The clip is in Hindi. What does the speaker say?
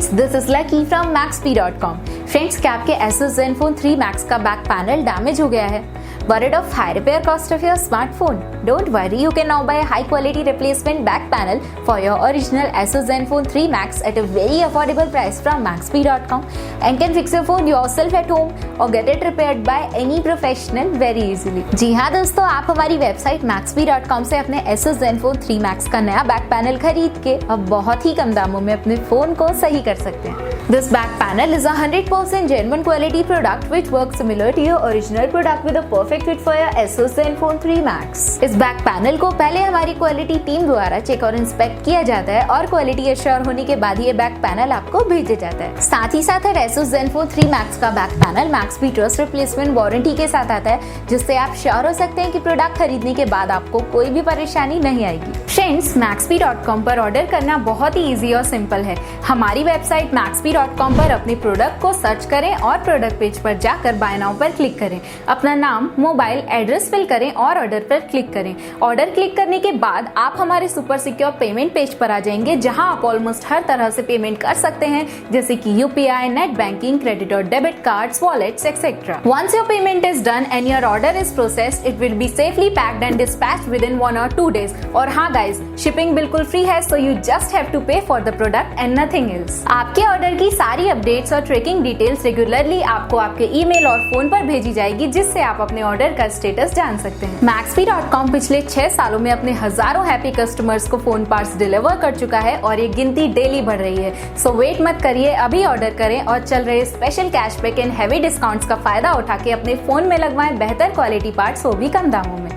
Friends, this is Lucky from Maxbhi.com. Friends, क्या आपके Asus Zenfone 3 Max का बैक पैनल डैमेज हो गया है? Worried of high repair cost of your smartphone? Don't worry, you can now buy a high quality replacement back panel for your original Asus Zenfone 3 Max at a very affordable price from Maxbhi.com and can fix your phone yourself at home or get it repaired by any professional very easily. जी हाँ दोस्तों, आप हमारी वेबसाइट Maxbhi.com से अपने Asus Zenfone 3 Max का नया बैक पैनल खरीद के अब बहुत ही कम दामों में अपने फोन को सही कर सकते हैं. This back panel is a 100% genuine quality product which works similar to your original product with a perfect fit for your Asus Zenfone 3 Max. इस बैक पैनल को पहले हमारी क्वालिटी टीम द्वारा चेक और इंस्पेक्ट किया जाता है और क्वालिटी एश्योर होने के बाद ये बैक पैनल आपको भेजा जाता है. साथ ही साथ Asus Zenfone 3 Max का back panel Maxbhi trust replacement warranty के साथ आता है, जिससे आप श्योर हो सकते हैं कि प्रोडक्ट खरीदने के बाद आपको कोई भी परेशानी नहीं आएगी. फ्रेंड्स, Maxbhi.com पर ऑर्डर करना बहुत ही इजी और सिंपल है. हमारी वेबसाइट Maxbhi.com पर अपने प्रोडक्ट को सर्च करें और प्रोडक्ट पेज पर जाकर बाय नाउ पर क्लिक करें. अपना नाम, मोबाइल, एड्रेस फिल करें और ऑर्डर पर क्लिक करें. ऑर्डर क्लिक करने के बाद आप हमारे सुपर सिक्योर पेमेंट पेज पर आ जाएंगे, जहां आप ऑलमोस्ट हर तरह से पेमेंट कर सकते हैं, जैसे कि यूपीआई, नेट बैंकिंग, क्रेडिट और debit cards, wallets etcetera. Once your payment is done and your order is processed, it will be safely packed and dispatched within 1 or 2 days. और हाँ गाइज, शिपिंग बिल्कुल फ्री है, so you just have to pay for the product and nothing else. आपके ऑर्डर की सारी अपडेट्स और ट्रैकिंग डिटेल्स रेगुलरली आपको आपके ईमेल और फोन पर भेजी जाएगी, जिससे आप अपने ऑर्डर का स्टेटस जान सकते हैं. Maxbhi.com पिछले 6 सालों में अपने हजारों हैप्पी कस्टमर्स को फोन पार्ट्स डिलीवर कर चुका है और ये गिनती डेली बढ़ रही है. सो वेट मत करिए, अभी ऑर्डर करें और चल रहे special cashback and heavy discounts का फायदा उठा के अपने फोन में लगवाएं बेहतर क्वालिटी पार्ट्स, वो भी कम दामों में.